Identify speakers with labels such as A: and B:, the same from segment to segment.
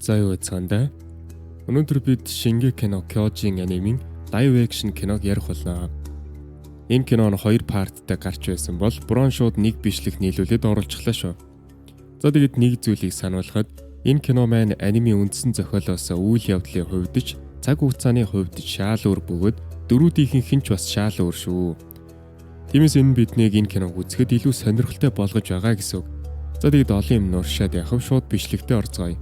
A: За юу гэцгаанда. Өнөөдөр бид Shingeki no Kyojin анимын live action киног ярих болно. Энэ кино нь 2 парттай гарч байсан бол Брон шууд нэг бичлэг нийлүүлээд оруулчихлаа шүү. За тэгэд нэг зүйлийг сануулхад энэ кино маань анимын үндсэн зохиолоос үйл явдлын хувьд ч цаг хугацааны хувьд шаал өөр бөгөөд дөрүүдийнх нь ч бас шаал өөр шүү. Тиймээс энэ биднийг энэ киног үзэхэд илүү сонирхолтой болгож байгаа гэсэн үг. За тэгэд олон юм нуршаад яхав шууд бичлэгтээ орцгоё.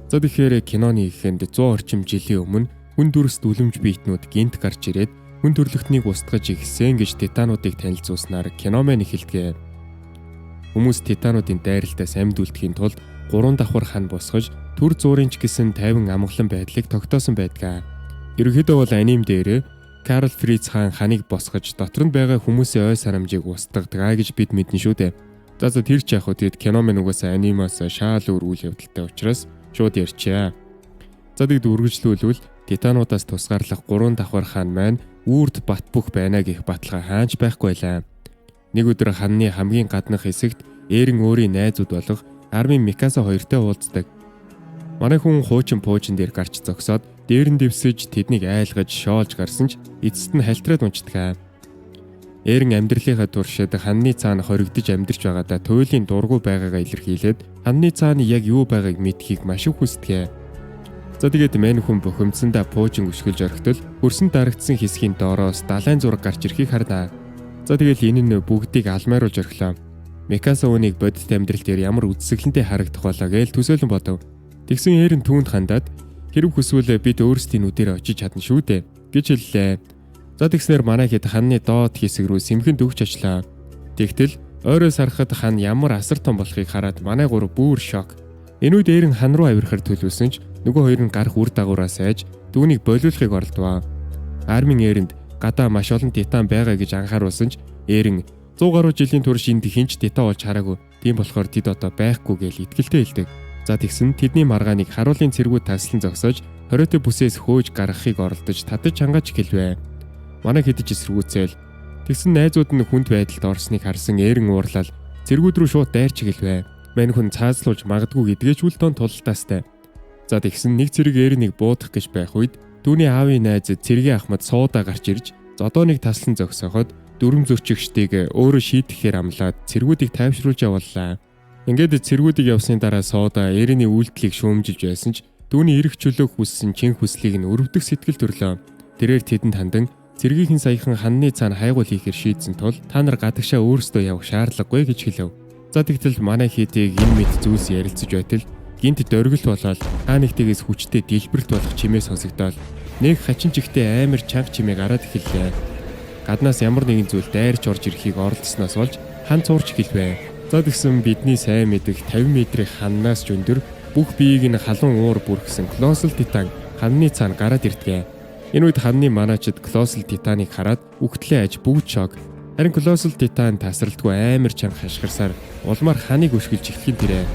A: За тэгэхээр киноны ихэнд 100 орчим жилийн өмнө хүн дүрс дүлэмж биетнүүд гинт гарч ирээд хүн төрлөختнийг устгаж ихсэн гэж титануудыг танилцуулснаар кино маань эхэлдэг. Хүмүүс титануудын дайралтаас амьд үлдэхийн тулд 3 давхар хан босгож төр зуурынч гэсэн 50 амгалан байдлыг тогтоосон байдаг. Ерөнхийдөө бол аним дээр Карл Фриц хаан ханыг босгож дотор нь байгаа хүмүүсийн ой санамжийг устгадаг гэж бид мэднэ шүү дээ. За тэр ч яг хөө тэгэд кино маань угаасаа анимаас шаал өөр үйл явдалтай учраас шууд ярьчаа. За тэгэд үргэлжлүүлвэл титануудаас тусгаарлах 3 давхар хаан маань үрд бат бөх байна гэх баталгаа хаанч байхгүй байлаа. Нэг өдөр ханны хамгийн гаднах хэсэгт Эрен өөрийн найзууд болох Армин Микаса хоёртой уулздаг. Манай хүн хуучин пуужин дээр гарч зогсоод дээр нь дэвсэж тэднийг айлгаж шоолж гарсан ч эцэст нь халтраад унцдаг. Эрен амьдралынхаа туршид ханны цаана хоригдож амьдарч байгаадаа туйлын дургу байгаагаа илэрхийлээд ханны цаана яг юу байгааг мэдхийг маш их хүсдэг. За тэгээд мань хүн бухимдсандаа пуужин өшгөлж орхитол хөрсөн дарагдсан хэсгийн доороос далайн зураг гарч ирэхийг хардаа. За тэгээд энэ нь бүгдийг алмайруулж орхилоо. Микаса үнийг бодит амьдрал дээр ямар үдсгэлэнтэй харагдах болоо гээл төсөөлөн бодов. Тэгсэн Эрен түүнд хандаад хэрэг хүсвэл бид өөрсдийн нүдээр очиж чадна шүү дээ гэж хэллээ. За тэгснээр манай хэд ханны доод хэсэг рүү сэмхэнд өгч очлоо. Тэгтэл ойроос харахад хан ямар асар том болохыг хараад манай гур бүр шок. Энэ үед Эрен хан руу авирахар төлөвлөсөн ч нөгөө хоёр нь гарах үр дагавраа сайж түүнийг болиулахыг оролдвоо. Армин Эренд гадаа маш олон титан байгаа гэж анхааруулсан ч Эрен 100 гаруй жилийн турш энд хинч титан болж хараагүй. Тийм болохоор тэд одоо байхгүй гэж итгэлтэй хэлдэг. За тэгсэн тэдний маргааныг харуулын цэргүүд таслан зогсоож хориотой бүсээс хөөж гаргахыг оролдож татаж хангаж гэлвэ. Манай хэдэж эсэргүүцэл. Тэгсэн найзууд нь хүнд байдалд орсныг харсан Эрен уурлал цэргүүд рүү шууд дайрч гэлвэ. Мань хүн цаазлуулж магадгүй гэдгээч үлдэн тултаастай. За тэгсэн нэг цэрэг Эренийг буудах гэж байх үед түүний аавын найз цэргийн ахмад суудаа гарч ирж зодооныг таслан зогсооход дүрм зөрчигчдийг өөрөө шийтгэхээр амлаад цэргүүдийг тайвшруулж явууллаа. Ингээд цэргүүдийг явсны дараа суудаа Эрений үйлдэлийг шүүмжилж байсан ч түүний эрх чөлөөх хүссэн чин хүслийг нь өрөвдөх сэтгэл төрлөө. Тэрээр тэдэнд хандан цэргийнхэн саяхан ханны цаана хайгуул хийхээр шийдсэн тул та нар гадагшаа өөрсдөө явах шаардлагагүй гэж хэлв. За тэгтэл манай хийдийг энэ мэд зүйлс ярилцаж байтал гинт дөргөлт болоод хаа нэгтээс хүчтэй дэлбэрэлт болох чимээ сонсогдоод нэг хачин чихтэй амар чанга чимээ гараад эхэллээ. Гаднаас ямар нэгэн зүйл дайрч орж ирэхийг оролдсноос болж хан цуурч гэлвэ. За тэгсэн бидний сайн мэдих 50 метрийн ханнаас ч өндөр бүх биеийг нь халуун уур бүрхсэн Колоссал титан ханны цаана гараад ирдэг. Энэ үед ханны манаачд Колоссал титаныг хараад үхтлээ аж бүгд шок. Харин Колоссал титан тасралтгүй амар чанга хашгирсаар улмаар ханыг өшгөлж эхлэхин тэрэ.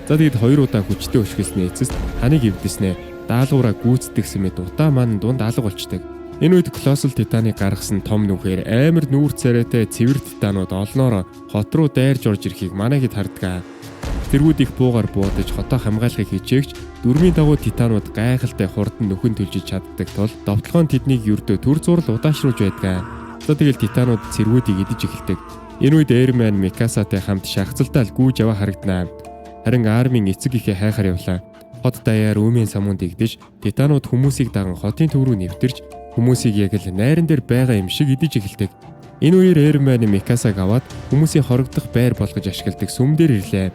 A: За тэгэд 2 удаа хүчтэй өшгөлсний эцэст ханыг эвдэснэ. Даалгавраа гүйцэтгэсэн мэт утаа маань дунд алга болчдөг. Энэ үед Колоссал титаныг гаргасан том нүхээр амар нүүр царайтай цэвэр титанууд олноороо хот руу дайрж орж ирэхийг манай хэд харддаг. Тэргүүд их буугаар буудаж хотоо хамгаалахыг хичээгч дөрмийн дагуу титанууд гайхалтай хурдан нөхөн төлжиж чаддаг тул довтлогоон тэднийг ердөө төр зурл удаашруулж байдаг. За тэгэл титанууд цэргүүдийг идэж эхэлдэг. Энэ үед Эрмен Микасатай хамт шахацалтаа гүйж яваа харагданаа. Харин Армин эцэг ихээ хайхаар явлаа. Хот даяар үүмийн самуун дэгдэж титанууд хүмүүсийг даган хотын төв рүү нэвтэрч хүмүүсийг яг л найран дээр байгаа юм шиг идэж эхэлдэг. Энэ үеэр Эрмен Микасаг аваад хүмүүсийн хорогдох байр болгож ашигладаг сүм дээр ирлээ.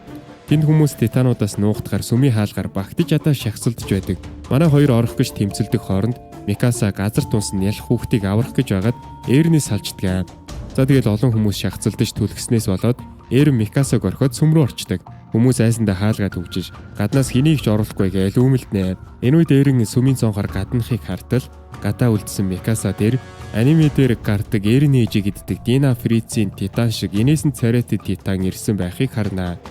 A: Тэнд хүмүүс титануудаас нуугдахаар сүмийн хаалгаар багтаж ядаа шахацалдж байдаг. Манай хоёр орох гэж тэмцэлдэх хооронд Микаса газар тунсан ялах хүүхдийг аврах гэж байгаад Эренээс салждаг. За тэгэл олон хүмүүс шахацалдаж түлхснээс болоод Эрен Микасаг орхиод сүм рүү орчдөг. Хүмүүс айсандаа хаалгаа төгжиж гаднаас хэнийг ч оруулахгүй гээл үүмэлднэ. Энэ үед Эрен сүмийн цонхоор гаднахыг хартал гадаа үлдсэн Микаса дээр аниме дээр гардаг Эрений ижиг иддэг Дина Фрицийн титан шиг инээсэн царайтай титан ирсэн байхыг харнаа.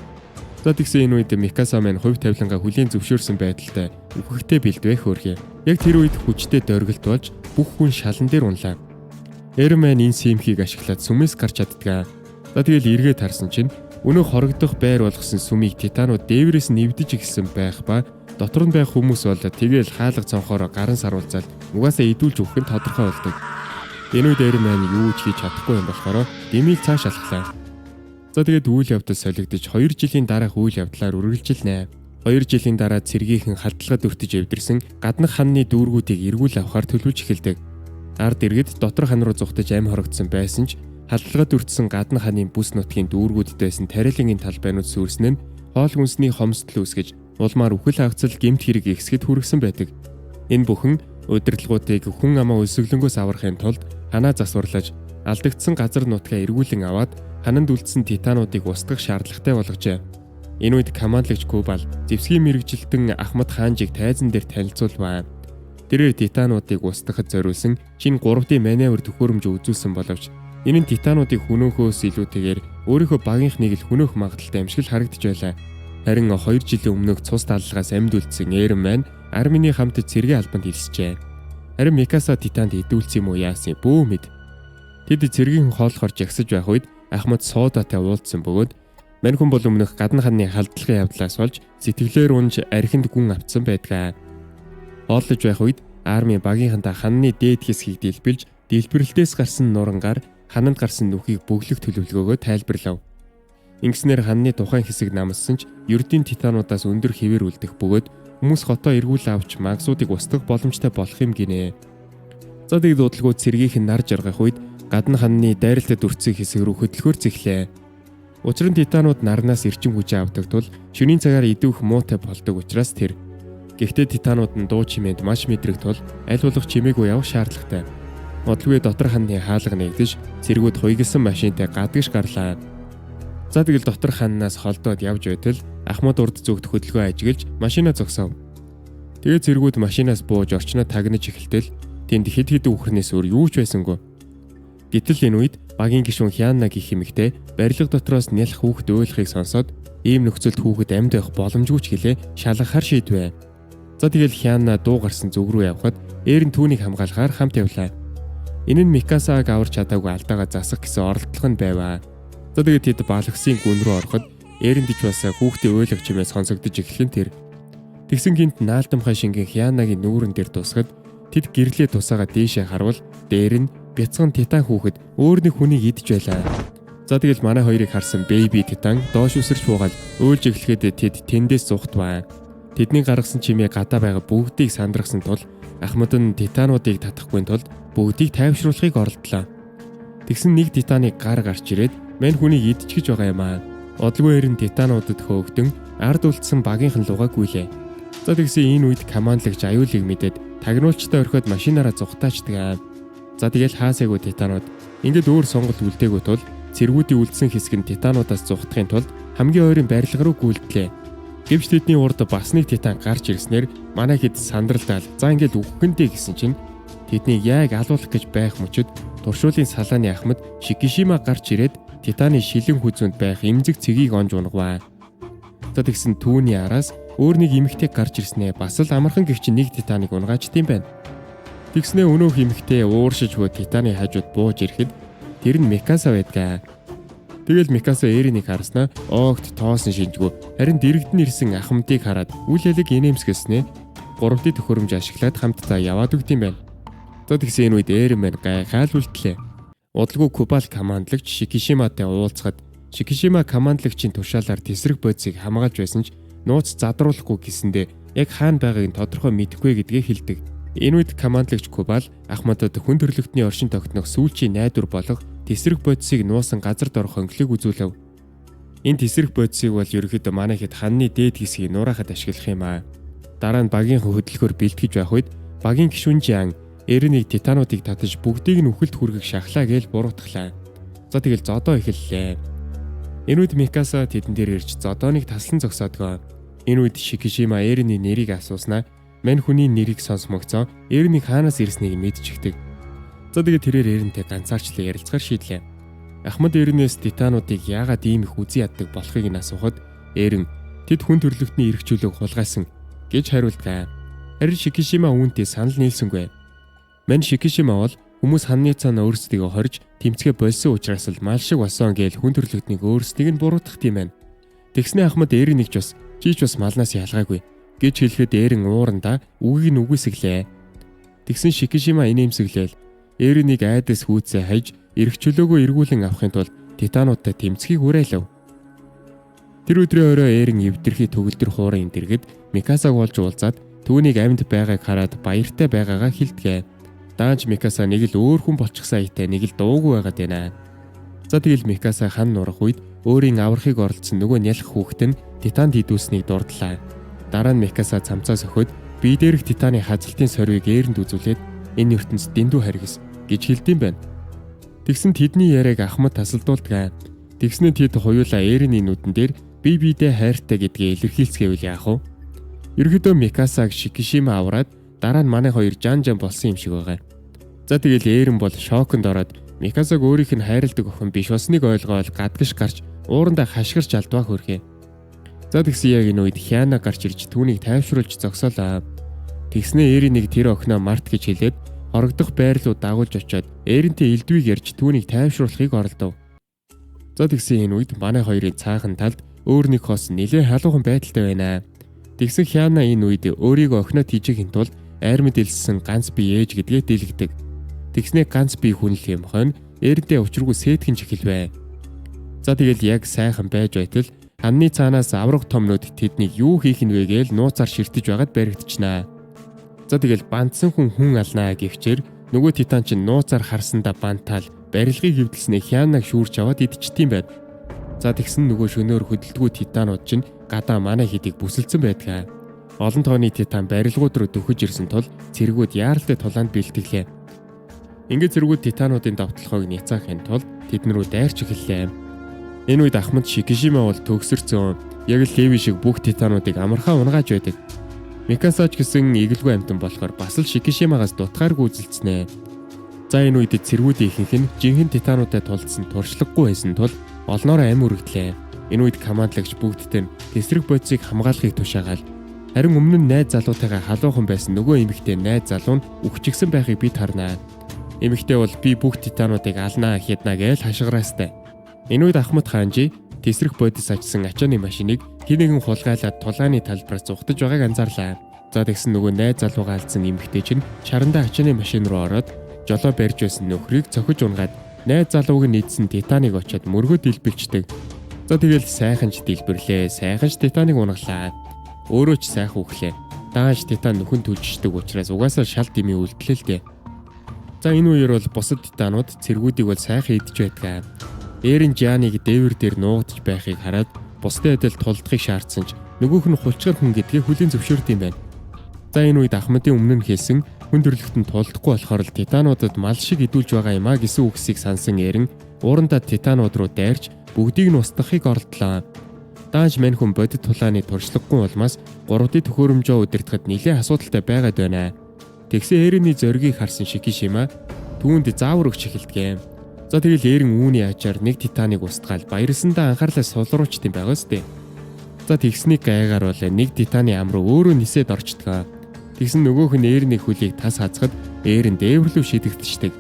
A: За тэгсэн энэ үед Микаса маань хувь тавилангаа хүлийн зөвшөөрсөн байдалтай үхэхтэй бэлдвэх хөөрхий. Яг тэр үед хүчтэй дөргөлт болж бүх хүн шалан дээр унлаа. Эрен маань энэ симхийг ашиглаад сүмээс гарч чаддаг. За тэгэл эргээд харсан чинь Өнөө хорогдох байр болгосон сүмийг титанууд дээврээс нэвдэж эхэлсэн байх ба дотор нь байх хүмүүс бол тэгэл хаалга цонхоор гаран саруулзаад угаасаа идүүлж өгөх нь тодорхой болдог. Энэ үед Эрин маань юу ч хийж чадахгүй юм болохоор дэмийг цааш алхлаа. За тэгээд үйл явдал солигдож 2 жилийн дараах үйл явдлаар үргэлжилнэ. 2 жилийн дараа цэргийнхэн халдлагад өртөж эвдэрсэн гаднах ханны дүүргүүдийг эргүүл авахар төлөвлөж эхэлдэг. Ард иргэд дотор хан руу зүхтэж амь хорогдсон байсан ч халдлагад өртсөн гаднах ханы бүс нутгийн дүүргүүдэд байсан тарилангийн талбайнууд сүрсэн нь хоол хүнсний хомсдол үүсгэж улмаар үхэл хагцал гэмт хэрэг ихсгэд хүргэсэн байдаг. Энэ бүхэн удирдлагуудыг хүн амаа өсөглөнгөөс аврахын тулд ханаа засварлаж алдагдсан газар нутгаа эргүүлэн аваад хананд үлдсэн титануудыг устгах шаардлагатай болгожээ. Энэ үед командлагч Кубал зэвсгийн мэрэгжилтэн Ахмад хаанжийг тайзан дээр танилцуулваа. Тэрээр титануудыг устгахад зориулсан шинэ 3D маневр төхөөрөмж үзүүлсэн боловч энэ нь титануудыг хөнөөхөөс илүүтэйгээр өөрийнхөө багийнхныг л хөнөөх магадaltaй юм шиг л харагдаж байлаа. Харин 2 жилийн өмнөх цус таллагаас амьд үлдсэн Эрин маань армины хамт цэргийн албанд хэлсжээ. Харин Микаса титанд идүүлсэн юм уу яасан бөө мэд. Тэд цэргийн хоолохоор жагсаж байх үед Ахмад Соодатай уулзсан бөгөөд мань хүн бол өмнөх гадна ханы халдлагын явдлаас болж сэтгэлээр унж архинд гүн авцсан байдгаа. Хооллож байх үед арми багийнхантаа ханны дээд хэсгийг дэлбэлж дэлбэрэлтээс гарсан нурангаар хананд гарсан нүхийг бөглөх төлөвлөгөөгөө тайлбарлав. Ингэснээр ханны тухайн хэсэг намссан ч ердийн титануудаас өндөр хэвээр үлдэх бөгөөд хүмүүс хотоо эргүүл авч магсуудыг устгах боломжтой болох юм гинэ. За тэгээд удалгүй цэргийнхэн нар жаргах үед гадна ханны дайралтад өртсөн хэсэг рүү хөдөлгөөр зэхлээ. Учир нь титанууд нарнаас эрчим хүчээ авдаг тул шөнийн цагаар идвэх муутай болдог учраас тэр. Гэхдээ титанууд нь дуу чимээнд маш мэдрэх тул аль болох чимээгүй явах шаардлагатай. Удалгүй дотор ханны хаалга нэгдэж цэргүүд хуйгалсан машинтай гадагш гарлаа. За тэгэл дотор ханнаас холдоод явж байтал Ахмад урд зүгт хөдөлгөөн ажиглаж машинаа зогсов. Тэгээ цэргүүд машинаас бууж орчноо тагнаж эхэлтэл тэнд хэд хэдэн үхрнээс өөр юу ч байсангүй. Гэтэл энэ үед багийн гишүүн Хянна гэх эмэгтэй барилга дотроос нялх хүүхэд өөлхийг сонсоод ийм нөхцөлд хүүхэд амьд байх боломжгүй ч гэлээ шалгахаар шийдвэ. За тэгэл Хянна дуу гарсан зүг рүү явхад Эрин түүнийг хамгаалахаар хамт явлаа. Энэ нь Микасаг аварч чадаагүй алдаагаа засах гэсэн оролдлого нь байваа. За тэгээд тэд балагсын гүн рүү ороход Эринд ч бас хүүхдээ өөлөх чимээс сонсогдож эхлэн тэр. Тэгсэн гинт наалдамхай шингэн Хяннагийн нүүрэн дээр тусахад тэд гэрлээ тусаагаа дээшээ харвал дээр нь бяцхан титан хүүхэд өөр нэг хүнийг идэж байлаа. За тэгэл манай хоёрыг харсан бэби титан доош үсэрч буугаад өөлж эхлэхэд тэд тэндээс зугтваа. Тэдний гаргасан чимээ гадаа байгаа бүгдийг сандрахсан тул Ахмад нь титануудыг татахгүй тулд бүгдийг тайвшруулахыг оролдлоо. Тэгсэн нэг титаныг гар гарч ирээд мань хүнийг идчихэж байгаа юм аа. Одлгүй Эрин титануудад хөөгдөн ард үлдсэн багийнхан лугаа гүйлээ. За тэгсэн энэ үед командлагч аюулыг мэдээд тагнуулчтай орхиод машинаараа зугатаачдаг. За тэгэл хаасайгүй титанууд ингээд өөр сонголт үлдээгүй тул цэргүүдийн үлдсэн хэсэг нь титануудаас зугатахын тулд хамгийн ойрын барилга руу гүйлдлээ. Гэвч тэдний урд бас нэг титан гарч ирснээр манай хэд сандралдаал за ингээд үхэндээ гэсэн чинь тэднийг яг алуулах гэж байх мөчөд туршуулын салааны Ахмад Шикишима гарч ирээд титаны шилэн хүзүүнд байх эмзэг цэгийг онж унгаваа. За тэгсэн түүний араас өөр нэг эмэгтэй гарч ирснээ бас л амархан гихч нэг титаныг унгаачдсан байна. Тэгснээ өнөөх эмэгтэй ууршиж буй титаны хажууд бууж ирэхэд тэр нь Микаса байдгаа. Тэгэл Микаса Эринийг харснаа огт тоосон шинжгүй харин дэрэгдэн ирсэн Ахмадыг хараад үл ялэг инээмсгэснээ 3D төхөөрөмж ашиглаад хамтдаа яваад өгд юм байна. За тэгсэн энэ үед Эрин маань гайхаал үлдлээ. Удалгүй Кубал командлагч Шикишиматай уулзахад Шикишима командлагчийн тушаалаар тесрэг бодисыг хамгаалж байсан ч нууц задруулахгүй гэсэндээ яг хаана байгааг нь тодорхой мэдэхгүй гэдгээ хэлдэг. Энэ үед командлагч Кубал Ахмадад хүн төрлөختний оршин тогтнох сүүлчийн найдвар болох тесрэг бодисыг нуусан газар дор хонглыг үзүүлв. Энэ тесрэг бодисыг бол ерөнхийдөө манай хэд ханны дээд хэсгийг нураахад ашиглах юм аа. Дараа нь багийн хөдөлгөөр бэлтгэж байх үед багийн гишүүн Жан Эринийг титануудыг татаж бүгдийг нь үхэлд хүргэх шахлаа гэж буруутглаа. За тэгэл зодоо эхэллээ. Энэ үед Микаса тэдэн дээр ирж зодооныг таслан зогсоодгоо. Энэ үед Шикишима Эриний нэрийг асууснаа мань хүний нэрийг сонсмогцоо Эринийг хаанаас ирснийг мэдчихдэг. За тэгээд тэрээр Эринтэй ганцаарчлан ярилцахаар шийдлээ. Ахмад Эринээс титануудыг яагаад ийм их үзий яддаг болохыг нь асуухад Эрин тэд хүн төрлөختний эрхчлөлөг хулгайсан гэж хариулдаг. Харин Шикишима үүнтэй санал нийлсэнгүй. Мань Шикишима бол Хүмүүс ханны цаана өөрсдийгөө хорж тэмцгээ болсон учраас л мал шиг болсон гээл хүн төрлөختнийг өөрсдийг нь буруутгах юм байна. Тэгснэ Ахмад Эрийн нэг ч бас чи ч бас малнаас ялгаагүй гэж хэлэхэд Эрийн уурандаа үгийг нь үгүйсгэлээ. Тэгсэн Шикишима инээмсэглээл Эрийг айдас хүүцээ хаяж эрх чөлөөгөө эргүүлэн авахын тулд титануудтай тэмцэхийг уриалав. Тэр өдрийн орой Эрийн эвдэрхий төгөлдөр хуурын дэргэд Микасаг болж уулзаад түүнийг амьд байгааг хараад баяртай байгаагаа хэлдэгэ. Даанч Микаса нэг л өөр хүн болчихсан аятай нэг л дуугүй байгаад байна. За тэгэл Микаса хан нурах үед өөрийн аврахыг оролцсон нөгөө нялх хүүхэд нь титанд хідүүлснийг дурдлаа. Дараа нь Микаса цамцаа сөхөд бие дээрх титаны хазалтын сорвийг Эринд үзүүлээд энэ ертөнцид дэндүү харгис гэж хэлдэм байна. Тэгсэн тэдний яриаг Ахмад тасалдуулдаг. Тэгснэ тэд хоёулаа Эрийн нүдэн дээр бие биедээ хайртай гэдгээ илэрхийлцгээвэл яах вэ? Ерөнхийдөө Микасаг Шикишима авраад дараа нь манай хоёр жан болсон юм шиг байгаа. За тэгэл Эрин бол шоконд ороод Микасаг өөрийнх нь хайрладаг охин биш болсныг ойлгоод гадагш гарч уурандаа хашгирч алдваа хөрхөө. За тэгсэн яг энэ үед Хяна гарч ирж түүнийг тайвшруулж зогсоолаа. Тэгснэ Эринийг тэр охиноо Март гэж хэлээд хорогдох байр руу дагуулж очиод Эринтэй элдвийг ярьж түүнийг тайвшруулахыг оролдов. За тэгсэн энэ үед манай хоёрын цаахан талд өөр нэг хос нэлээд халуухан байдалтай байна. Тэгсэн Хяна энэ үед өөрийгөө охиноо тийжэхийн тулд айрмад илссэн ганц бие ээж гэдгээ дэлгэдэг. Тэгснэ ганц бие хүн л юм хойно Эринтэй учиргүй сэтгэн чихэлвэ. За тэгэл яг сайхан байж байтал ханны цаанаас авраг томнууд тэднийг юу хийх нь вэ гээл нууцаар ширтэж байгаад баригдчихнаа. За тэгэл бандсан хүн алнаа гэвчээр нөгөө титан чинь нууцаар харсандаа бантаал барилгыг хөвдөлснээ Хянаг шүүрч аваад идчихтiin байд. За тэгсэн нөгөө шөнөөр хөдөлдгүү титанууд чинь гадаа манай хидийг бүсэлсэн байдгаа. Олон тооны титан барилгууд руу дөхөж ирсэн тул цэргүүд яаралтай тулаанд бэлтгэлээ. Ингээд цэргүүд титануудын давталхойг няцаахын тулд тэдэн рүү дайрч эхэллээ. Энэ үед Ахмад Шикишима бол төгсөрцөн яг л Леви шиг бүх титануудыг амархаа унгааж байдаг. Микасач гэсэн эгэлгүй амьтан болохоор бас л Шикишимагаас дутгааргүй үзэлцэнэ. За энэ үед цэргүүдийн ихэнх нь жинхэнэ титануудтай тулдсан туршлагагүй байсан тул олноор амь үргэлтлээ. Энэ үед командлагч бүгдтэй нь тесрэг бодисыг хамгаалахыг тушаагаал. Харин өмнө нь найз залуутайгаа халуухан байсан нөгөө эмэгтэй найз залуу нь үхчихсэн байхыг бид харнаа. Эмэгтэй бол би бүх титануудыг алнаа хяднаа гэж хашгираастай. Энэ үед Ахмад хаанжи тесрэг бодис ачсан ачааны машиныг хэн нэгэн хулгайлаад тулааны талбараа зүхтэж байгааг анзаарлаа. За тэгсэн нөгөө найз залуугаа алдсан эмэгтэй чинь чарандаа ачааны машин руу ороод жолоо барьж байсан нөхрийг цохиж унгаад найз залууг нь идсэн титаныг очиад мөргөө дэлбэлждэг. За тэгэл сайханч дэлбэрлээ. Сайханч титаныг унгалаа. Өөрөө ч сайхан үхлээ. Дааш титан нөхөн түлждэг учраас угаасаа шал дэмий үлдлээ л дээ. За энэ үеэр бол бусад титанууд цэргүүдийг бол сайхан идэж байдгаа. Эрин Жаныг дээвэр дээр нуугдж байхыг хараад бусдын адил тулдахыг шаардсан ч нөгөөх нь хулчгар хүн гэдгийг хүлийн зөвшөөрд юм байна. За энэ үед Ахмадын өмнө нь хэлсэн хүн төрлөختөнд тулдахгүй болохоор л титануудад мал шиг идүүлж байгаа юм а гэсэн үгсийг сансан Эрин уурандаа титанууд руу дайрч бүгдийг нь устгахыг оролдлоо. Даанч мань хүн бодит тулааны туршлагагүй улмаас 3D төхөөрөмжөө удирдахад нэлээд асуудалтай байгаад байна. Тэгсэн Эриний зоригийг харсан Шикишима түүнд заавар өгч эхэлдэг. За тэгэл Эрин үүний ачаар нэг титаныг устгаал баярлсандаа анхаарлаа сулруулчт юм байгаас тээ. За тэгснийг гайгаар бол нэг титаны ам руу өөрөө нисээд орчдөг. Тэгсэн нөгөөх нь Эриний хөлийг тас хазахад Эрин дээвэрлүү шидэгдчихдэг.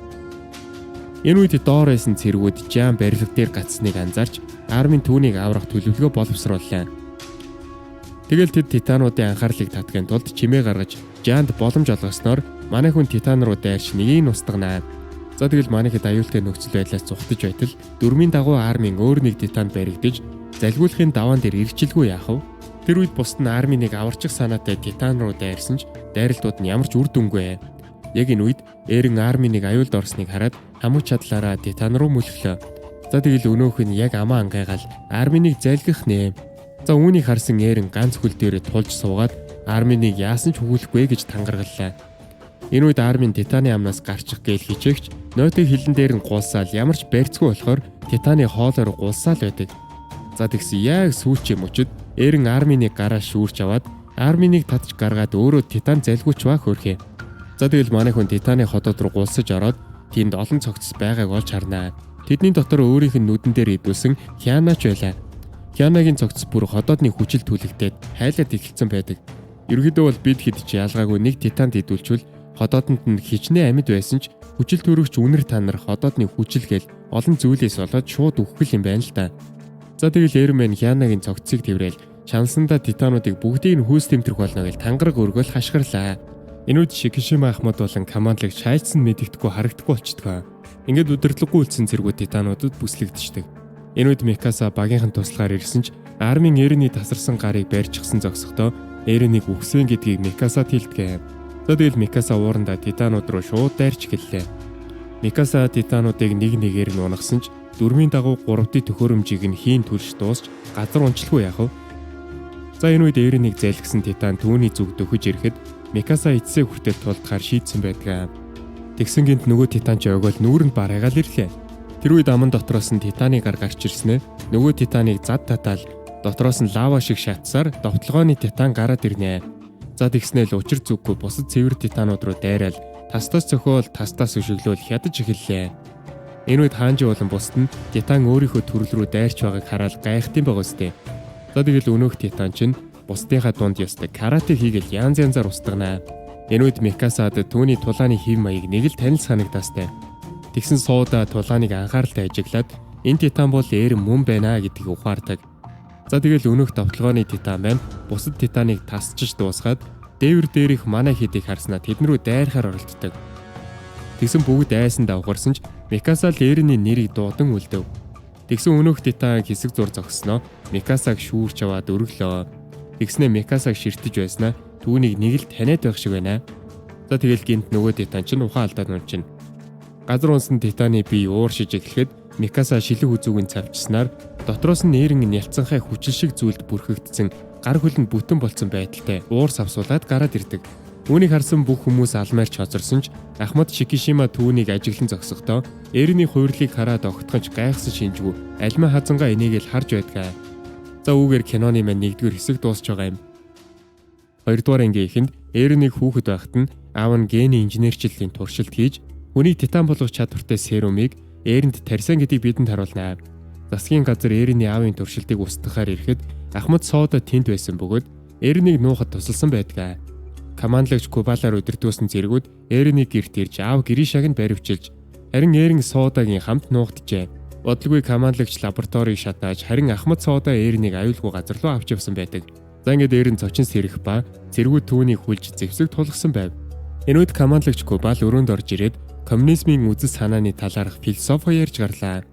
A: Энэ үед доор байсан цэргүүд Жан барилга дээр гацсныг анзаарч армийн түүнийг аврах төлөвлөгөө боловсрууллаа. Тэгэл тэд титануудын анхаарлыг татахын тулд чимээ гаргаж Жанд боломж олгосноор манай хүн титан руу дайрч нэгийг нь устганаа. За тэгэл манайхад аюултай нөхцөл байдлаас зүхтэж байтал дөрмийн дагуу армийн өөр нэг титанд баригдаж залгиулахын даваан дээр ирчилгүй яах вэ? Тэр үед бусд нь армийн нэг аварчих санаатай титан руу дайрсан ч дайралтууд нь ямар ч үр дүнгүй. Яг энэ үед Эрин армийн нэг аюулд орсныг хараад хамаг чадлаараа титан руу мөлхлөө. За тэгэл өнөөх нь яг амаа ангайгаал армийн нэг залгих нэ. За үүнийг харсан Эрин ганц хөл дээрээ тулж суугаад армийн нэг яасан ч хөвөхгүй гэж тангаргаллаа. Энэ үед армийн титаны амнаас гарчих гээл хичээгч нойтын хилэн дээр нь гуулсаал ямар ч барьцгүй болохоор титаны хоолоор гуулсаал байдаг. За тэгсэн яг сүүлчээ мөчөд Эрин армийн гараа шүүрч аваад армийн татж гаргаад өөрөө титан залгууч ба хөрхөө. За тэгэл манай хүн титаны хотод руу гулсаж ороод тэнд олон цогцос байгааг олж харнаа. Тэдний дотор өөрийнх нь нүдэн дээр идүүлсэн Хянач байлаа. Хянагийн цогцос бүр ходоодны хүчил түлэгдээд хайлаад эхэлсэн байдаг. Ерөнхийдөө бол бид хэд ч ялгаагүй нэг титанд идүүлчвэл ходоодонд нь хичнээн амьд байсан ч Хүчил төрөгч үнэр танарх одоодны хүчил гээл олон зүйлээс болоод шууд үхэл юм байна л да. За тэгэл Эрмен Хянагийн цогцыг тэрвэл шансандаа титануудыг бүгдийг нь хүйс тэмтрэх болно гэж тангараг өргөөл хашгирлаа. Энэ үед Шикишима Ахмад болон командлагч шаардсан мэддэхгүй харагдахгүй болчихдгоо. Ингээд удирдлаггүй үлдсэн зэргүүд титануудад бүслэгдчихдэг. Энэ үед Микаса багийнхан туслахаар ирсэн ч армийн Эрений тасарсан гарыг барьчихсан зогсохдоо Эренийг үхсэн гэдгийг Микаса тэлдэгэ. За тэгэл Микаса уурандаа титанууд руу шууд дайрч гэллээ. Микаса титануудыг нэг нэгээр нь унагсан ч дөрмийн дагуу 3D төхөөрөмжийг нь хийн түлш дуусч газар унчлгүй яах вэ? За энэ үед Эренийг зайлгсан титан түүний зүг дөхөж ирэхэд Микаса эцсээ хүртэл тулдахаар шийдсэн байдаг. Тэгсэн гинт нөгөө титан ч өгөөл нүүрэнд барайгаал ирлээ. Тэр үед аман дотроос нь титаны гар гарч ирснээр нөгөө титаныг зад татаал дотроос нь лава шиг шатсаар довтлогооны титан гараад ирнэ. За тэгснээл учир зүггүй бусад цэвэр титанууд руу дайраал тастаас цохиол тастаас өшөглөөл хядаж эхэллээ. Энэ үед хаанжи болон бусад нь титан өөрийнхөө төрөл рүү дайрч байгааг хараад гайхтын байгаа сте. За тэгэл өнөөх титан чинь бусдынхаа дунд ястай карате хийгээл янзаар устгана. Энэ үед Микасад түүний тулааны хэв маяг нэг л танил санагдаастай. Тэгсэн сууда тулааныг анхааралтай ажиглаад энэ титан бол Эрен мөн байна гэдгийг ухаардаг. За тэгэл өнөөх довтлогооны титан байна. Бусад титаныг тасчиж дуусгаад дээвэр дээрх манай хэдийг харснаа тэднэрүү дайрахаар оролддог. Тэгсэн бүгд айсан давгарсан ч Микаса л Эрений нэрийг дуудан үлдэв. Тэгсэн өнөөх титан хэсэг зур зогссноо Микасаг шүүрч аваад өргөлөө. Тэгснэ Микасаг ширтэж байснаа түүнийг нэг л таниад байх шиг байна. За тэгэл гинт нөгөө титан чинь ухаан алдаад унчина. Газар унсан титаны бие ууршиж эхлэхэд Микаса шилэг үзүүгийн цавчснаар дотроос нь Эрен нялцсанхай хүчил шиг зүйлд бүрхэгдсэн гар хөлөнд бүтэн болцсон байдалтай уур савсуулаад гараад ирдэг. Үүнийг харсан бүх хүмүүс алмаарч хоцорсон ч Ахмад Шикишима түүнийг ажиглан зогсохдоо Эрений хувирлыг хараад огтхонч гайхсан шинжгүй альмаа хазангаа энийг л харж байдгаа. За үүгээр киноны маань 1-р хэсэг дуусч байгаа юм. 2-р ангийн эхэнд Эренийг хүүхэд байхад нь аав нь гений инженерчлэлийн туршилт хийж хүний титан болгох чадвартай серумыг Эренд тарьсан гэдгийг бидэнд харуулнаа. Засгийн газар Эрений аавын туршилтыг устгахаар ирэхэд Ахмад Соода тэнд байсан бөгөөд Эренийг нуухад тусалсан байдаг. Командлагч Кубалаар удирдуулсан зэргүүд Эренийг гэрт ирж аав Гришаг нь баривчилж харин Эрен Соодагийн хамт нуугджээ. Бодлогыг командлагч лабораторийг шатааж харин Ахмад Соода Эренийг аюулгүй газар руу авч явсан байдаг. За ингээд Эрен цочин сэрэх ба зэргүүд түүнийг хүлж зэвсэг тулгсан байв. Энэ үед командлагч Кубал өрөөнд орж ирээд коммунизмын үзэл санааны талаарх философи ярьж гарлаа.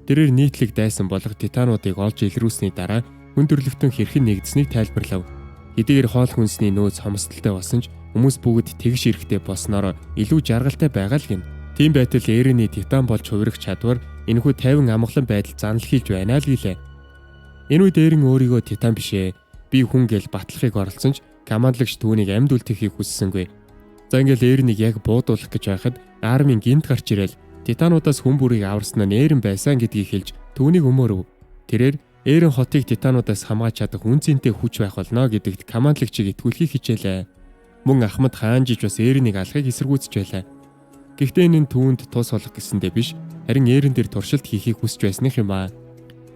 A: Тэрээр нийтлэг дайсан болох титануудыг олж илрүүлсний дараа хүн төрлөختөн хэрхэн нэгдсэнийг тайлбарлав. Хэдийгээр хоол хүнсний нөөц хомсдолтой болсон ч хүмүүс бүгд тэгш эрэхтэй болсноор илүү жаргалтай байгаа л гин. Тийм байтал Эрений титан болж хувирах чадвар энэхүү 50 амгалан байдал занал хийлж байна л гэлээ. Энэ үед Эрен өөрийгөө титан бишээ. Би хүн гэл батлахыг оролцсон ч командлагч түүнийг амьд үлдэхийг хүссэнгүй. За ингээл Эренийг яг буудуулах гэж байхад армийн гинт гарч ирээл титануудаас хүн бүрийг аварснаа Эрен байсан гэдгийг хэлж түүнийг өмөрөв. Тэрээр Эрен хотыг титануудаас хамгаалж чадах үн цэнтэй хүч байх болно гэдэгт командлагчийг итгүүлэхийг хичээлээ. Мөн Ахмад хаанжиж бас Эренийг алахыг эсэргүүцэж байлаа. Гэхдээ энэ нь түүнд тус болох гэсэндээ биш, харин Эрен дээр туршилт хийхийг хүсэж байсных юм аа.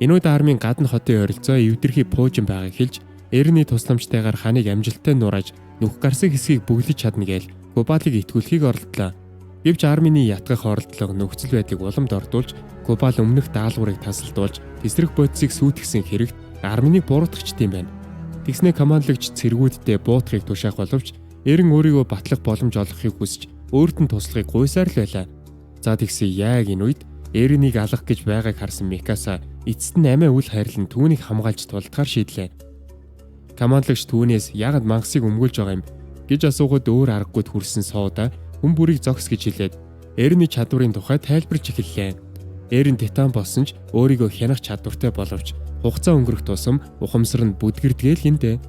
A: Энэ үед армийн гадна хотын ойролцоо эвдэрхий пуужин байгааг хэлж Эрений тусламжтайгаар ханыг амжилттай нурааж нүх гарсан хэсгийг бүглэж чадна гээл Кубалыг итгүүлэхийг оролдлоо. Гэвч армины ятгах оролдлого нөхцөл байдлыг уламд ордуулж Кубал өмнөх даалгаврыг тасалдуулж тесрэх бодисыг сүйтгэсэн хэрэгт арминыг буруутгачд юм байна. Тэгснэ командлагч цэргүүддээ буутахыг тушаах боловч Эрен өөрийгөө батлах боломж олгохыг хүсэж өөрт нь туслахыг гуйсаар л байлаа. За тэгсэн яг энэ үед Эренийг алах гэж байгааг харсан Микаса эцэст нь амиа үл хайрлан түүнийг хамгаалж тулдахаар шийдлээ. Командлагч түүнээс яагаад мангасыг өмгөөлж байгаа юм гэж асуухад өөр аргагүй хүрсэн Соода хүн бүрийг зогс гэж хэлээд Эрений чадварын тухай тайлбарж эхэллээ. Эрен титан болсон ч өөрийгөө хянах чадвартай боловч хугацаа өнгөрөх тусам ухамсар нь бүдгэрдгээл эндэ.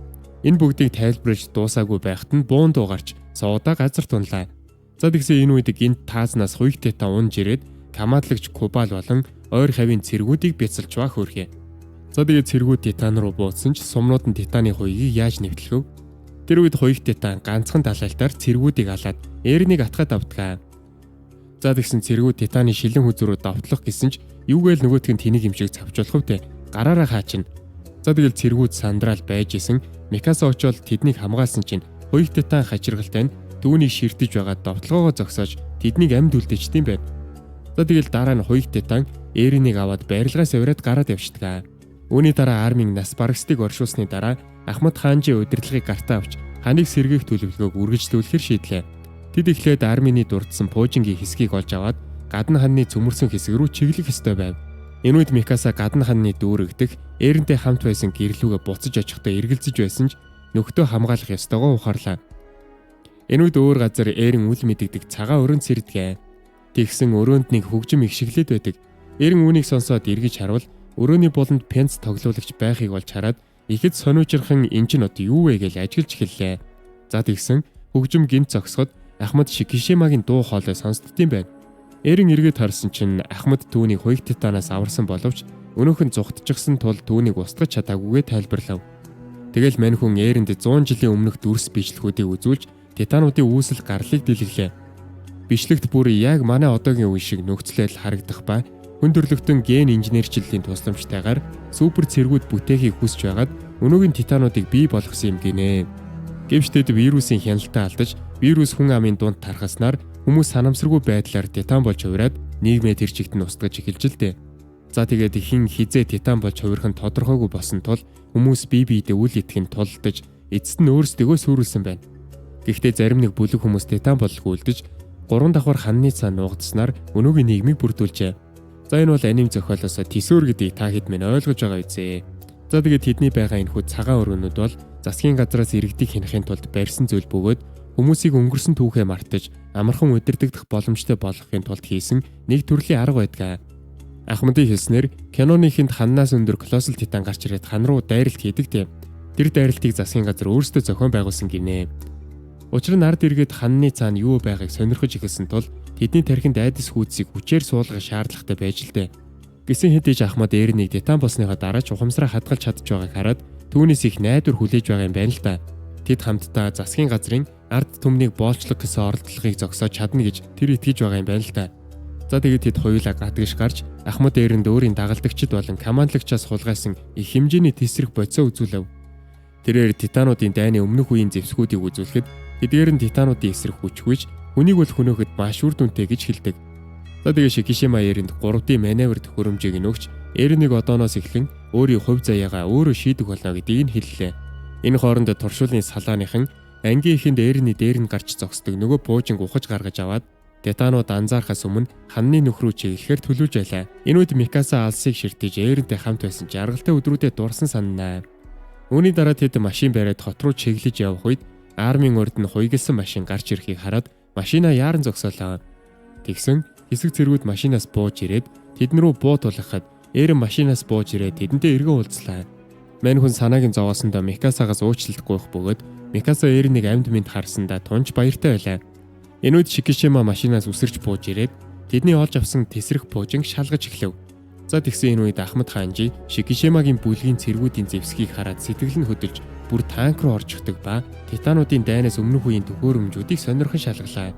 A: Энэ бүгдийг тайлбарлаж дуусаагүй байхад нь буун дуугарч Соода газар тунлаа. За тэгсэн энэ үед гинт таазнаас хуйг титан унж ирээд командлагч Кубал болон ойр хавийн цэргүүдийг бяцалж баг хөөрхий. За тэгээд цэргүүд титан руу буудсан ч сумнууд нь титаны хуйгийг яаж нэвтлэв? Тэр үед хуйг титан ганцхан далайлтаар цэргүүдийг алаад Эренийг атгаад авдгаа. За тэгсэн цэргүүд титаны шилэн хүзрүү давтлах гэсэн ч юугээл нөгөөтг нь тэнийг юм шиг цавжуулах втэ. Гараараа хаачна. За тэгэл цэргүүд сандраал байж исэн Микаса очоод тэднийг хамгаалсан чинь хуйг титан хачиргалтай нь түүнийг ширтэж байгаа давталгоогоо зогсоож тэднийг амьд үлдээчдэм байна. За тэгэл дараа нь хуйг Титан Эринийг аваад барилгаас авираад гараад явчихдаг. Үүний дараа армийн нас барагсдыг оршуулсны дараа Ахмад хаанжийн удирдлагыг гартаа авч ханыг сэргээх төлөвлөгөөг үргэлжлүүлэхээр шийдлээ. Тэд эхлээд армины дурдсан Пуужингийн хэсгийг олж аваад гадна ханны цөмөрсөн хэсэг рүү чиглэх ёстой байв. Энэ үед Микаса гадна ханны дүүрэгдэх Эрентэй хамт байсан гэрлүүгээ буцаж очихдоо эргэлзэж байсан ч нөхдөө хамгаалах ёстойгоо ухаарлаа. Энэ үед өөр газар Эрен үл мэдэгдэг цагаан өрөөнд сэрдэгэ. Тэгсэн өрөөнд нэг хөгжим их шиглээд байдаг. Эрен үүнийг сонсоод эргэж харвал өрөөний болонд пенц тоглуулагч байхыг олж хараад ихэд сониужирхан энэ ч нот юу вэ гэж ажиглаж эхэллээ. За тэгсэн хөгжим гинт зогсоход Ахмад Шикишимагийн дуу хоолой сонсдтiin байна. Эрен эргээд харсан чинь Ахмад түүнийг хуйг Титанаас аварсан боловч өнөөх нь зүхтчихсан тул түүнийг устгах чадаагүйгээ тайлбарлав. Тэгэл мань хүн Эрэнд 100 жилийн өмнөх дүрс бичлэгүүдийг үзүүлж Титануудын үүсэл гарлыг дэлгэлээ. Бичлэгт бүр яг манай одоогийн үе шиг нөхцөлөд харагдах ба хүндрэлтэн ген инженерчлэлийн тусламжтайгаар супер цэргүүд бүтээхийг хүсэж байгаад өнөөгийн Титануудыг бий болгосон юм гинэ. Гэвч тэд вирусын хяналтаа алдаж вирус хүн амын дунд тархаснаар хүмүүс санамсаргүй байдлаар Титан болж хувираад нийгмээ тэр чигт нь устгаж эхэлж л дээ. За тэгээд хин хизээ Титан болж хувирах нь тодорхойгүй болсон тул хүмүүс бие биедээ үл итгэн тулдаж эцэст нь өөрсдөө сүрүүлсэн байна. Гэхдээ зарим нэг бүлэг хүмүүс Титан бололгүй үлдэж 3 давхар ханны цаа нуугдснаар өнөөгийн нийгмийг бүрдүүлжээ. За энэ бол аним зохиолоос Тэсүр гэдгийг та хэд минь ойлгож байгаа үзье. За тэгээд тэдний байгаа энэхүү цагаан өрөөнүүд бол засгийн газраас иргэдийг хянахын тулд барьсан зүйл бөгөөд хүмүүсийг өнгөрсөн түүхээ мартаж амархан удирдах боломжтой болгохын тулд хийсэн нэг төрлийн арга байдаг. Ахмадын хэлснээр киноныхынд ханнаас өндөр колоссал Титан гарч ирээд хан руу дайралт хийдэг тийм. Тэр дайралтыг засгийн газар өөрсдөө зохион байгуулсан гинэ. Учир нь ард иргэд ханны цаана юу байгааг сонирхож эхэлсэн тул тэдний тархинд айдас хүйдсийг хүчээр суулгах шаардлагатай байж л дээ. Гэсэн хэдиж Ахмад Эрэнийг Титан болсныхаа дараа ч ухамсараа хадгалж чадж байгааг хараад түүнээс их найдвар хүлээж байгаа юм байна л да. Тэд хамтдаа засгийн газрын ард түмнийг боолчлох гэсэн оролдлогыг зогсоож чадна гэж тэр итгэж байгаа юм байна л да. За тэгээд тэд хоёулаа гадагш гарч Ахмад Эрэнд өөрийн дагалдагчид болон командлагчаас хулгайсан их хэмжээний тесрэх бодисоо үзүүлв. Тэрээр Титануудын дайны өмнөх үеийн зэвсгүүдийг үзүүлэхэд эдгээр нь Титануудын эсрэг хүчгүйж хүнийг бол хөнөөхөд маш үр дүнтэй гэж хэлдэг. За тэгээд Шикишима Эрэнд 3D маневр төхөөрөмжийг нөгч Эрэнийг одооноос эхлэн өөрийн хувь заяагаа өөрөө шийдэх болно гэдгийг нь хэллээ. Энэ хооронд туршуулын салааныхан ангийн ихэнд Эрэний дээр нь гарч зогсдог нөгөө Пуужинг ухаж гаргаж аваад Титанууд анзаарахаас өмнө ханны нөх рүү чиглэхээр төлөвлөж байлаа. Энэ үед Микаса алсыг ширтэж Эрэнтэй хамт байсан жаргалтай өдрүүдэд дурсан сананаа. Үүний дараа тэд машин бариад хот руу чиглэж явах үед армийн урд нь хуйгалсан машин гарч ирэхийг хараад машинаа яаран зогсоолоо. Тэгсэн хэсэг цэргүүд машинаас бууж ирээд тэдэн рүү буу тулгахад Эрен машинаас бууж ирээд тэдэнтэй эргэн уулзлаа. Мань хүн санаагийн зовоосондоо Микасагаас уучлалт гуйх бөгөөд Микаса Эрэнийг амьд мэд харсандаа тунж баяртай байлаа. Энэ үед Шикишима машинаас үсэрч бууж ирээд тэдний олж авсан тесрэх Пуужинг шалгаж эхлэв. За тэгсэн энэ үед Ахмад хаанжи Шикишимагийн бүлгийн цэргүүдийн зэвсгийг хараад сэтгэл нь хөдөлж бүр танк руу орж өгдөг ба Титануудын дайнаас өмнөх үеийн төхөөрөмжүүдийг сонирхон шалгалаа.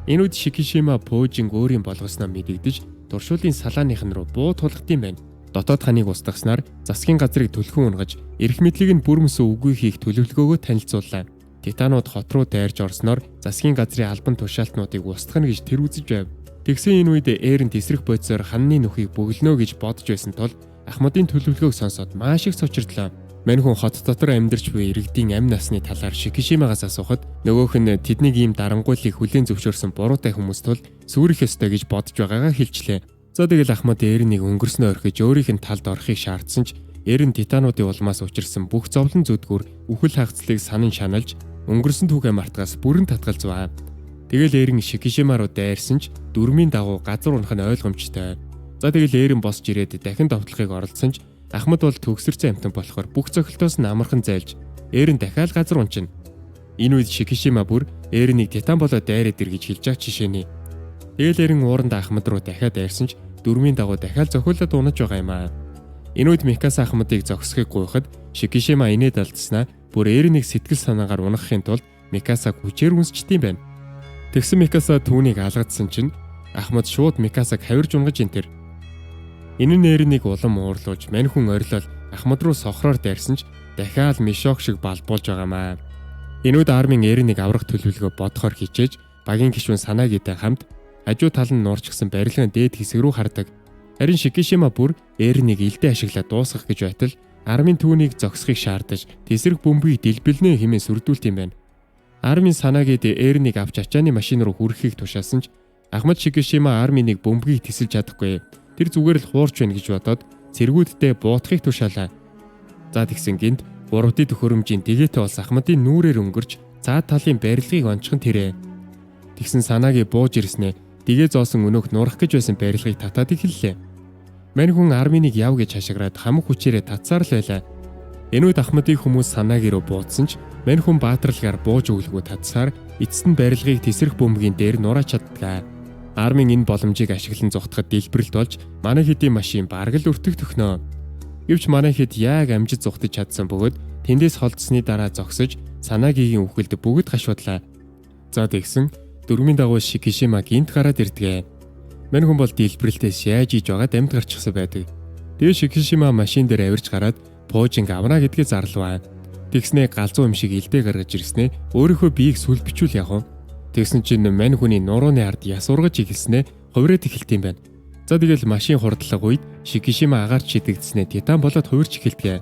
A: Энэ үед Шикишима Пуужинг өөрийн болгосноо мэдэгдэж туршуулын салааныхан руу буу тулгадсан байна. Дотоод ханыг устгаснаар засгийн газрыг төлхөн унгаж эрх мэдлийг нь бүрмөсөн үгүй хийх төлөвлөгөөгөө танилцууллаа. Титанууд хот руу дайрж орсноор засгийн газрын албан тушаалтнуудыг устгах гэж тэр үзэж байв. Тэгсэн энэ үед Эрен тесрэх бодисоор ханны нүхийг бөглөнө гэж бодож байсан тул Ахмадын төлөвлөгөөг сонсоод маш их сочирдлоо. Мань хүн хот дотор амьдарч буй иргэдийн амь насны талаар Шикишимагаас асуухад нөгөөх нь тэднийг ийм дарангуйлыг хүлээн зөвшөөрсөн буруутай хүмүүс тул сүрэх ёстой гэж бодож байгаагаа хэлжлээ. За тэгэл Ахмад Эрэнийг өнгөрснөө орхиж өөрийнх нь талд орохыг шаардсан ч Эрен Титануудын улмаас учирсан бүх зовлон зүдгүүр үхэл хагцлыг санан шаналж өнгөрсөн түүхээ мартахаас бүрэн татгалзваа. Тэгэл Эрен Шикишима руу дайрсан ч дөрмийн дагуу газар унах нь ойлгомжтой. За тэгэл Эрен босч ирээд дахин довтлохыг оролдсон ч Ахмад бол төгсөрцөн амтан болохоор бүх цогцолтоос нь амархан зайлж Эрен дахиад газар унчина. Энэ үед Шикишима бүр Эрэнийг Титан болоод дайраад ир гэж хэлж байгаа жишээний. Тэгэл Эрен ууранд Ахмад руу дахиад дайрсан ч дөрмийн дагуу дахиад зохиолоод унаж байгаа юм аа. Энэ үед Микаса Ахмадыг зогсохыг гуйхад Шикишима инээд алдснаа бүр Эрэнийг сэтгэл санаагаар унахын тулд Микасаг хүчээр үнсчдэм байна. Тэгсэн Микаса түүнийг алгадсан чинь Ахмад шууд Микасаг хавирж унгаж ин тэр. Энэ нь Эрэнийг улам уурлуулж мань хүн орилол Ахмад руу сохроор дайрсан ч дахиад Мишок шиг балбуулж байгаамаа. Энэ үед армийн Эрэнийг аврах төлөвлөгөө бодохоор хичээж багийн гишүүн Санагитай хамт хажуу тал нь нуурчсан барилгын дээд хэсэг рүү хардаг. Харин Шикишима бүр Эрнийг илдээ ашиглаад дуусгах гэж байтал Армийн түүнийг зогсохыг шаардаж тесрэг бөмбөгийг дэлбэлнэ хэмээн сүрдүүлт юм байна. Армийн санаагээд Эрнийг авч ачааны машин руу хүрэхийг тушаасан ч Ахмад Шикишима Арминийг бөмбөгийг тесэлж чадахгүй. Тэр зүгээр л хуурч байна гэж бодоод цэргүүддээ буутахыг тушаалаа. За тэгсэн гинт 3D төхөөрөмжийн дэгээтэй бас Ахмадын нүрээр өнгөрч цаад талын барилгыг онцхон тэрэ. Тэгсэн санаагийн бууж ирснэ. Дэгээ зоосон өнөөх нурах гэж байсан барилгыг татаад эхэллээ. Мань хүн Арминыг яв гэж хашгираад хамаг хүчээрээ татсаар л байлаа. Энэ үед Ахмадын хүмүүс санаагийн руу буудсан ч мань хүн баатарлагаар бууж өглгөө татсаар эцэст нь барилгыг тесрэх бөмбөгийн дээр нурааж чаддаг. Армин энэ боломжийг ашиглан зүгтахад дэлбэрэлт болж манай хэдийн машин бараг л өртөх төхнөө. Гэвч манай хэд яг амжид зүгтаж чадсан бөгөөд тэндээс холдсны дараа зогсож санаагийн үхэлд бүгд гашуудлаа. За тэгсэн дөрмийн дагуу Шикишима гинт гараад ирдэгэ. Мань хүн бол дэлбэрэлтээс яаж иж байгаад амьд гарчихсан байдаг. Тэгээ Шикишима машин дээр авирч гараад пуужинг авна гэдгээ зарлаваа. Тэгснээ галзуу юм шиг илдээ гаргаж ирснээ өөрийнхөө биеийг сүлбичүүл явах. Тэгсэн чинь мань хүний нурууны ард ясургаж ихэлснээ хувираад эхэлт юм байна. За тэгэл машин хурдлага үед Шикишима агаарч шидэгдснээ Титан болоод хувирч эхэлтгэ.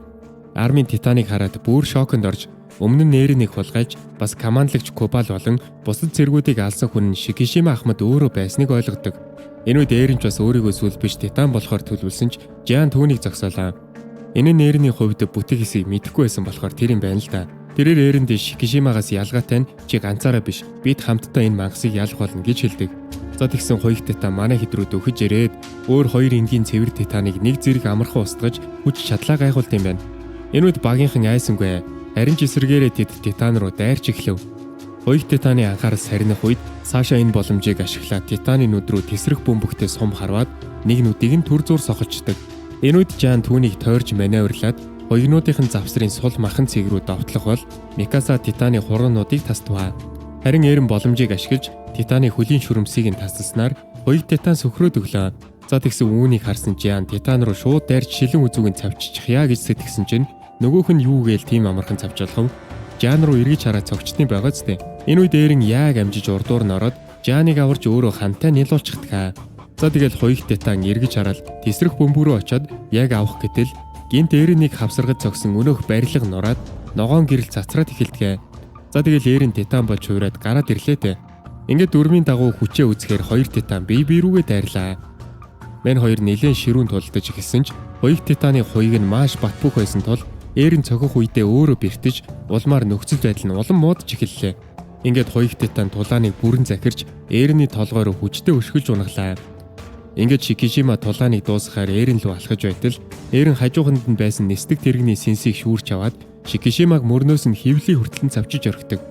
A: Армийн Титаныг хараад бүр шоконд орж өмнө нь Эрнийг хулгайлж бас командлагч Кубал болон бусад цэргүүдийг алсан хүн нь Шикишима Ахмад өөрөө байсныг ойлгодог. Энэ үед Эринч бас өөрийгөө сүлбэж Титан болохоор төлөвлөсөн ч Жан түүнийг зогсоолаа. Энэ нь Эрний хувьд бүтэх хэсгийг мэдэхгүй байсан болохоор тэр юм байна л да. Тэрээр Эринд Шикишимагаас ялгаатай нь чи ганцаараа биш бид хамтдаа энэ мангасыг ялах болно гэж хэлдэг. За тэгсэн хоёрт Титан манай хэд рүү дөхөж ирээд өөр хоёр энгийн цэвэр Титаныг нэг зэрэг амархан устгаж хүч чадлаа гайхуулт юм байна. Энэ үед багийнхан айсангүй. Харин ч эсэргээрээ тэд Титан руу дайрч эхлэв. Хоёрт Титаны анхаараас сарних үед Саша энэ боломжийг ашиглаад Титаны нүд рүү тесрэх бөмбөгтэй сум харваад нэг нүдийг нь түр зуур сохолчдөг. Энэ үед Жан түүнийг тойрж маневрлаад хоёрнуудын завсрын сул махан цэг рүү давтлах бол Микаса Титаны хураануудыг тасдваа. Харин Эрен боломжийг ашиглаж Титаны хөлийн шүрмсийг нь тасалснаар хоёрт Титан сөхрөөд өглөө. За тэгсэн үүнийг харсан Жан Титан руу шууд дайрч шилэн үзүүг нь цавччих яа гэж сэтгэсэн чинь нөгөөх нь юу гээл тийм амархан цавчлах вэ? Жан руу эргэж хараад цогчтны байгаа зү. Энэ үед Эрен яг амжиж урдуур нь ороод Жаныг аварж өөрөө хантай нийлуулчихдаг. За тэгэл хоёрт Титан эргэж хараад тесрэх бөмбөг рүү очиод яг авах гэтэл гинт Эренийг хавсаргаж цогсон өнөөх барилга нураад ногоон гэрэл цацраад эхэлдэг. За тэгэл Эрен Титан болж хуураад гараад ирлээ те. Ингээд дөрмийн дагуу хүчээ үзэхээр хоёр Титан бие рүүгээ дайрлаа. Мань хоёр нэлээд ширүүн тулдаж эхэлсэн ч хоёрт Титаны хуйг нь маш батбүх байсан тул Эрен цохих үедээ өөрөө бэртэж улмаар нөхцөл байдал нь улам муудаж эхэллээ. Ингээд хоёрт Титан тулааныг бүрэн захирч Эрний толгой руу хүчтэй өшгөлж унаглаа. Ингээд Шикишима тулааныг дуусгахаар Эрен рүү алхаж байтал Эрен хажууханд нь байсан нисдэг тэрэгний сэнсийг шүүрч аваад Шикишимаг мөрнөөс нь хөвлийн хүртэлэн цавчиж орхидог.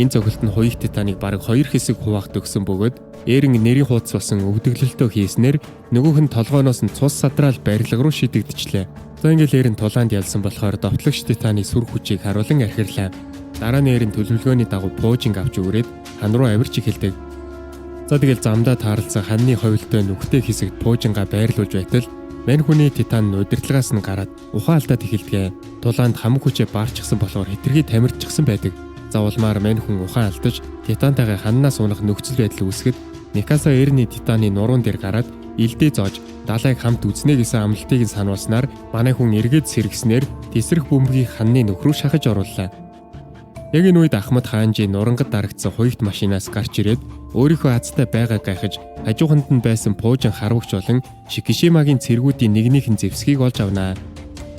A: Энэ цогцолт нь хоёрт Титаныг бараг хоёр хэсэг хуваахт өгсөн бөгөөд Эрен нэрийн хуудас болсон өвдөглөлтөө хийснээр нөгөөх нь толгойноос нь цус садраал барилга руу шидэгдчихлээ. За ингээл Эрен тулаанд ялсан болохоор довтлогч Титаны сүр хүчийг харуулan архирлаа. Дараа нь Эрен төлөвлөгөөний дагуу пуужинг авч өгрээд хан руу авирч эхэлдэг. За тэгэл замдаа таарлцсан ханны ховлтой нүхтэй хэсэгт пуужингаа байрлуулж байтал мань хүний Титан нь удирдлагаас нь гараад ухаан алдаад эхэлдэг. Тулаанд хамаг хүчээ баарчихсан болохоор хэтэрхий тамирчсан байдаг. Завулмаар мань хүн ухаан алдаж Титантайгаа ханнаас унах нөхцөл байдал үүсгэд Микаса Эрний Титаны нуруунд дээр гараад илдээ зоож далайг хамт үзнэ гэсэн амлалтыг нь сануулснаар манай хүн эргээд сэргснээр тесрэх бөмбөгийг ханны нөх рүү шахаж орууллаа. Яг энэ үед Ахмад хаанжи нурангад дарагдсан хоёрт машинаас гарч ирээд өөрийнхөө азтай байгааг гайхаж хажууханд нь байсан пуужин харвагч болон Шикишимагийн цэргүүдийн нэгнийхэн зэвсгийг олж авнаа.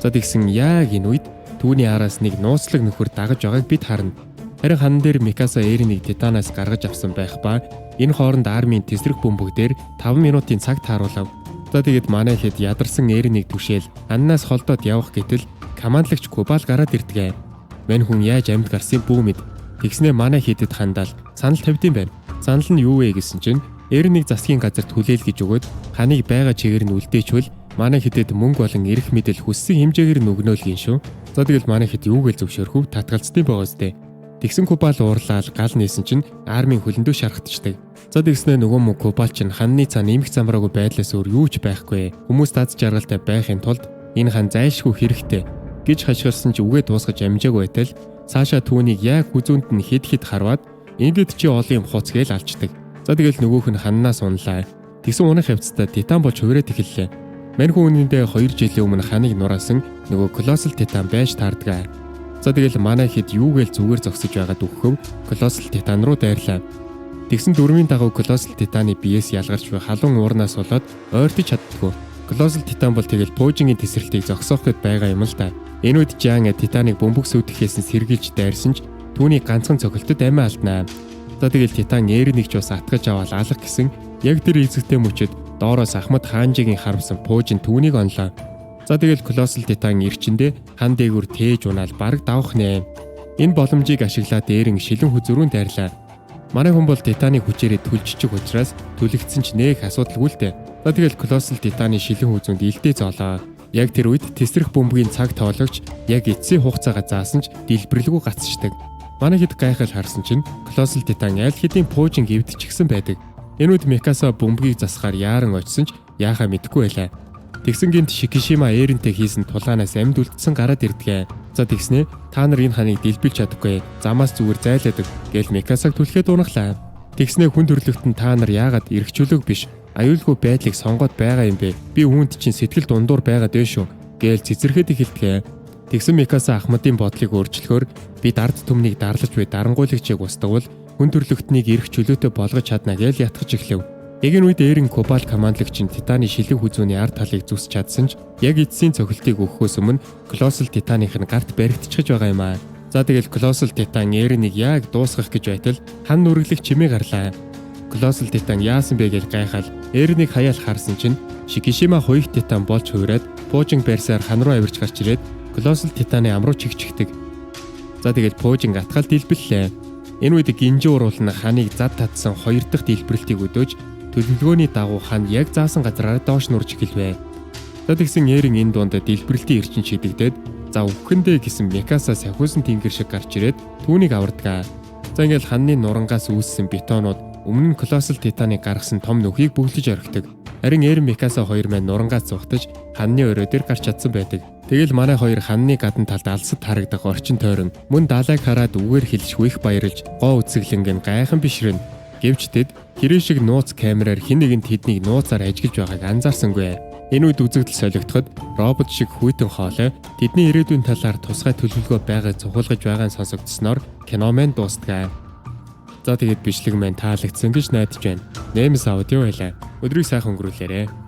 A: За тэгсэн яг энэ үед түүний араас нэг нууцлаг нөхөр дагаж байгааг бид харна. Харин хан дээр Микаса Эрнийг Титанаас гаргаж авсан байх ба энэ хооронд армийн тесрэх бөмбөг дээр 5 минутын цаг тааруулав. За тэгээд манай хэд ядарсан Эрнийг түшээл аннаас холдоод явах гэтэл командлагч Кубал гараад ирдэг. Мань хүн яаж амьд гарсан бүү мэд. Тэгснээ манай хэдэд хандаал санал тавьдсан байна. Санал нь юу вэ гэсэн чинь Эрнийг засгийн газарт хүлээл гэж өгөөд ханыг байгаа чигээр нь үлдээчвэл манай хэдэд мөнгө болон эрх мэдэл хүссэн хэмжээгээр нь өгнө л гин шүү. За тэгэл манай хэд юу гээл зөвшөөрөхөв татгалцсан байгаа зү. Тэгсэн Кубал уурлаад гал нээсэн чинь армийн хөлөндөө шархтчихдаг. За тэгснээ нөгөө мөн Кубал чинь ханны цаа нэмэх замраагүй байдлаас өөр юу ч байхгүй. Хүмүүс дад жаргалтай байхын тулд энэ хан зайлшгүй хэрэгтэй гэж хашгирсан ч үгээ дуусгаж амжаагүй байтал Саша түүнийг яг хүзүүнд нь хэд харваад ингээд чи олон юм хуц гээл алчдаг. За тэгэл нөгөөх нь ханнаас унлаа. Тэгсэн унах явцдаа Титан болж хувираад эхэллээ. Мань хүн үнэндээ 2 жилийн өмнө ханыг нураасан нөгөө Colossal Titan байж таардаг. За тэгэл манай хэд юугээл зүгээр зогсож байгаад өгөхөв Colossal Titan руу дайрлаа. Тэгсэн дөрмийн дагуу Colossal Titan-ы биеэс ялгарч буй халуун уурнаас болоод ойртож чаддгүй. Colossal Titan бол тэгэл Pojing-ийн тесрэлтийг зогсоох гээд байгаа юм л да. Энэ үед Jiang Titan-ыг бөмбөг сүйтгэхээс нь сэргийлж дайрсан ч түүний ганцхан цохилтод амиа алднаа. За тэгэл Titan Eren-ийг ч бас атгаж аваад алах гэсэн яг тэр эзэгтэй мөчөд доороос Ахмад Хаанжигийн харамсан Pojing түүнийг онлоо. За тэгэл Colossal Titan ирчэндээ хан дээгүр тээж унаал бараг давах нэ. Энэ боломжийг ашиглаад Eren шилэн хүзрүүн дайрлаа. Манай хүн бол Титаны хүчээрээ түлжчих учраас түлэгдсэн ч нээх асуудалгүй л дээ. За тэгэл Colossal Titan-ы шилэн хүзүүнд илдээ зоолоо. Яг тэр үед тесрэх бөмбөгийн цаг тоологч яг эцсийн хугацаагаа заасан ч дэлбэрлэгүй гацчихдаг. Манай хэд гайхал харсан чинь Colossal Titan аль хэдийн Pojing эвдчихсэн байдаг. Энэ үед Mikasa бөмбөгийг засахаар яаран очсон ч яахаа мэдэхгүй байлаа. Тэгсэн гинт Shikishima Eren-тэй хийсэн тулгаанаас амьд үлдсэн гараад ирдгээ. За тэгснэ та нар энэ ханыг дэлбэлж чадахгүй. Замаас зүгээр зайлаадаг гэж Mikasаг түлхээд унахлаа. Тэгснэ хүн төрлөختөн та нар яагаад эргчүүлэг биш аюулгүй байдлыг сонгоод байгаа юм бэ? Би үүнд чинь сэтгэл дундуур байгаад байна шүү гэж цэцэрхэд эхэлдэг. Тэгсэн Mikasa Ахмадын бодлыг өөрчлөхөөр би дард түмнийг дарлаж буй дарангуйлагчийг устгавал хүн төрлөختнийг эрх чөлөөтэй болгож чадна гэж ятгах эхлэв. Яг энэ үед Eren Cobalt командлагч нь Титаны шилэн хүзүүний ард талыг зүсч чадсан ч яг эцсийн цохилтыг өгөхөөс өмнө Colossal Titan-ых нь гарт баригдчихж байгаа юм аа. За тэгэл Colossal Titan Eren-ийг яг дуусгах гэж байтал хан нүрэглэх чимээ гарлаа. Colossal Titan яасан бэ гэж гайхал Eren-ийг хаяал харсан чинь Shikishima хоёрт Titan болж хувираад Pojing барьсаар хан руу авирч гарч ирээд Colossal Titan-ы ам руу чигчигдэг. За тэгэл Pojing атгал дэлбэллээ. Энэ үед Ginji уруулна ханыг зад татсан 2 дахь дэлбэрэлтийг өдөөж төлөвлөгөөний дагуу хан яг заасан газараа доош нурж эхэлвэ. За тэгсэн Eren энэ дунд дэлбэрэлтийн эрчин шидэгдээд за өвхөндөө гэсэн Mikasa сахиусан тэнгэр шиг гарч ирээд түүнийг авардаг. За ингээл ханны нурангаас үүссэн бетонууд өмнө нь Colossal Titan-ыг гаргасан том нүхийг бүглэж орхидог. Харин Eren Mikasa хоёр маань нурангаас зугтаж ханны өрөө дээр гарч чадсан байдаг. Тэгэл манай хоёр ханны гадна талд алсад харагдах орчин тойрон мөн даалайг хараад үгээр хэлж их баярлж гоо үцэглэнгийн гайхан бишрэн гэвч тэд хэрэг шиг нууц камераар хэн нэгэнд тэднийг нууцаар ажиглаж байгааг анзаарсангүй. Энэ үед үзэгдэл солигдоход робот шиг хүйтэн хоолой тэдний ирээдүйн талаар тусгай төлөвлөгөө байгааг цугуулгаж байгаа нь сонсогдсноор киномэн дуустгаа. За тэгээд бичлэг маань таалагдсан гэж найдаж байна. Нэмс аудио байлаа. Өдрийг сайхан өнгөрүүлээрэй.